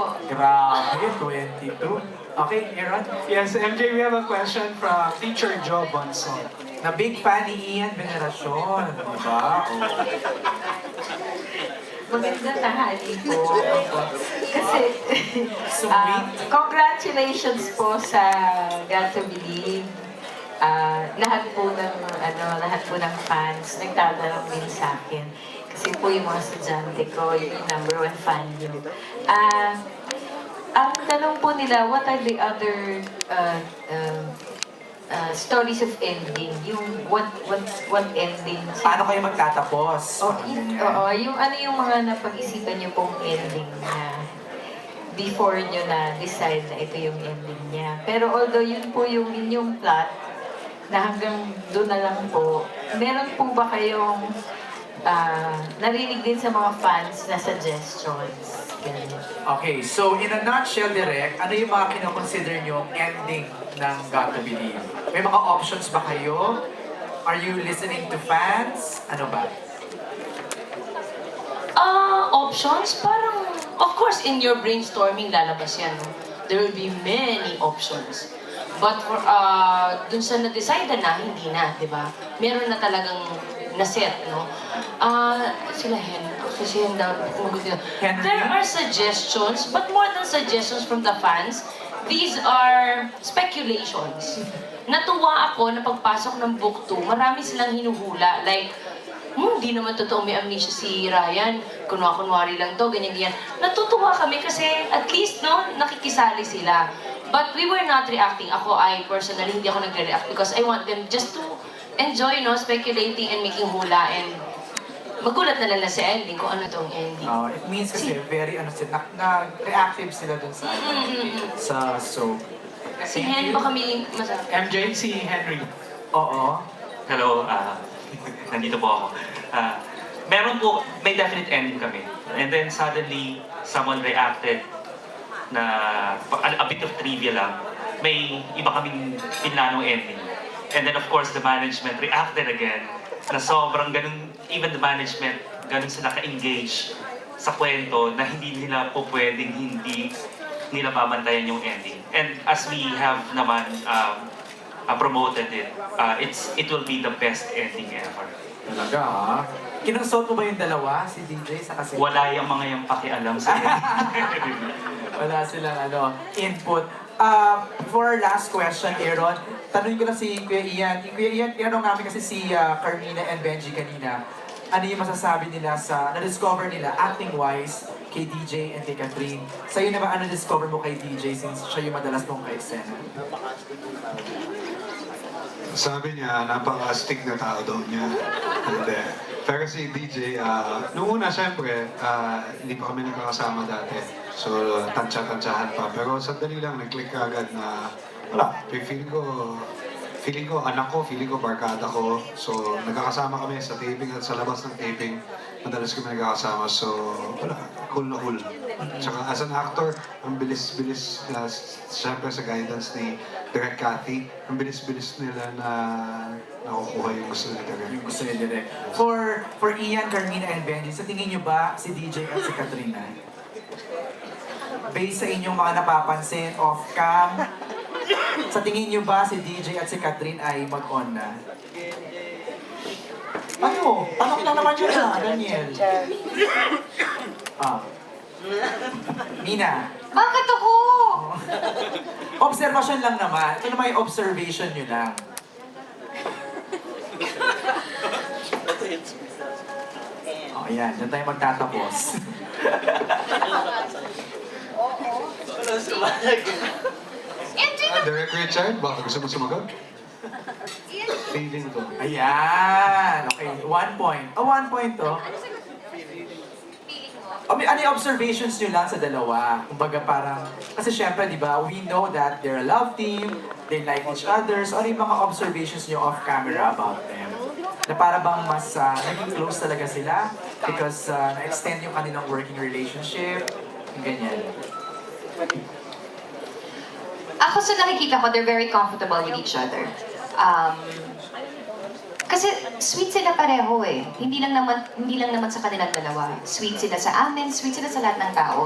po. Grabe, 22. Okay, Aaron? Yes, MJ, we have a question from Teacher Joe Bonson. Na big fan ni Ian Veneracion, di ba? Oh. Magandang tanghali po. Kasi, Sweet. congratulations po sa God to Believe. Lahat po ng fans nagtatanong din sa akin. Kasi po yung mga estudyante ko, yung number one fan nyo. Ang tanong po nila, what are the other stories of ending? Yung what ending? Paano kayo magtatapos? Yung ano yung mga napag-isipan niyo pong ending na before niyo na decide na ito yung ending niya. Pero although yun po yung inyong plot, na hanggang doon na lang po, meron po ba kayong narinig din sa mga fans na suggestions? Ganyan. Okay, so in a nutshell, direct, ano yung mga kinoconsider nyo ending ng Got to Believe? May mga options ba kayo? Are you listening to fans? Ano ba? Options? Parang, of course, in your brainstorming, lalabas yan. No? There will be many options. But for, dun sa na-decide na, hindi na, di ba? Meron na talagang na-set, no? Sila kasi Henry? there are suggestions, but more than suggestions from the fans, these are speculations. Natuwa ako na pagpasok ng book 2, marami silang hinuhula. Like, hindi naman totoo may amnesia si Ryan. Kunwari lang to, ganyan-ganyan. Natutuwa kami kasi at least, no, nakikisali sila. But we were not reacting. I personally, hindi ako nagre-react because I want them just to enjoy, no, speculating and making hula and magulat na lang sa ending kung ano tong ending. It means kasi very, na-reactive sila dun sa, sa soap. Si Hen ba kami masarap? MJ, si Henry. Oo. Hello, nandito po ako. May definite ending kami. And then suddenly, someone reacted na a bit of trivia lang. May iba kaming pinlanong ending. And then of course, the management reacted again na sobrang ganun, even the management, ganun sila ka-engage sa kwento na hindi nila po pwedeng hindi nila babantayan yung ending. And as we have naman promoted it, it will be the best ending ever. Talaga ha? Kinonsult mo ba yung dalawa, si DJ sa kasi? Wala yung mga yung pakialam sa ending. Wala silang input. For our last question, Aaron, tanungin ko na si Kuya Ian. Kuya Ian, tinanong namin kasi si Carmina and Benji kanina. Ano yung masasabi nila sa, na-discover nila acting-wise kay DJ and kay Catherine? Sa'yo naman, ano discover mo kay DJ since siya yung madalas mong ka-eksena? Sabi niya, napaka-astig na tao daw niya. Hindi. Pero si DJ, noong una, syempre, hindi pa kami nagkakasama dati. So, tansya-tansyahan pa. Pero sandali lang, nag-click agad na, wala, feeling ko anak ko, feeling ko barkada ko. So, nagkakasama kami sa taping at sa labas ng taping. Madalas kami nagkakasama. So, wala, cool na cool. Tsaka as an actor, ang bilis-bilis, syempre sa guidance ni Direk Cathy, ang bilis-bilis nila na nakukuha yung gusto nila Direk. Yung gusto niya direct. For Ian, Carmina, and Benji, sa tingin niyo ba si DJ at si Katrina? Based sa inyong mga napapansin off-cam, sa tingin niyo ba si DJ at si Catherine ay mag-on na? Ano? Tanong lang naman yun Daniel. Mina. Bakit ako? Observation lang naman. Ito naman yung observation nyo lang. Ayan. Diyan tayo magtatapos. Direk Richard, baka gusto mo sumagot? Feeling ko. Ayan. Okay. 1 point. 1 point to. Ano yung observations nyo lang sa dalawa? Kumbaga parang, kasi syempre, di ba, we know that they're a love team, they like each other, so ano yung mga observations nyo off-camera about them? Na para bang mas naging close talaga sila because na-extend yung kanilang working relationship, yung ganyan. Ako sa nakikita ko, they're very comfortable with each other. Kasi sweet sila pareho eh. Hindi lang naman sa kanilang dalawa. Sweet sila sa amin, sweet sila sa lahat ng tao.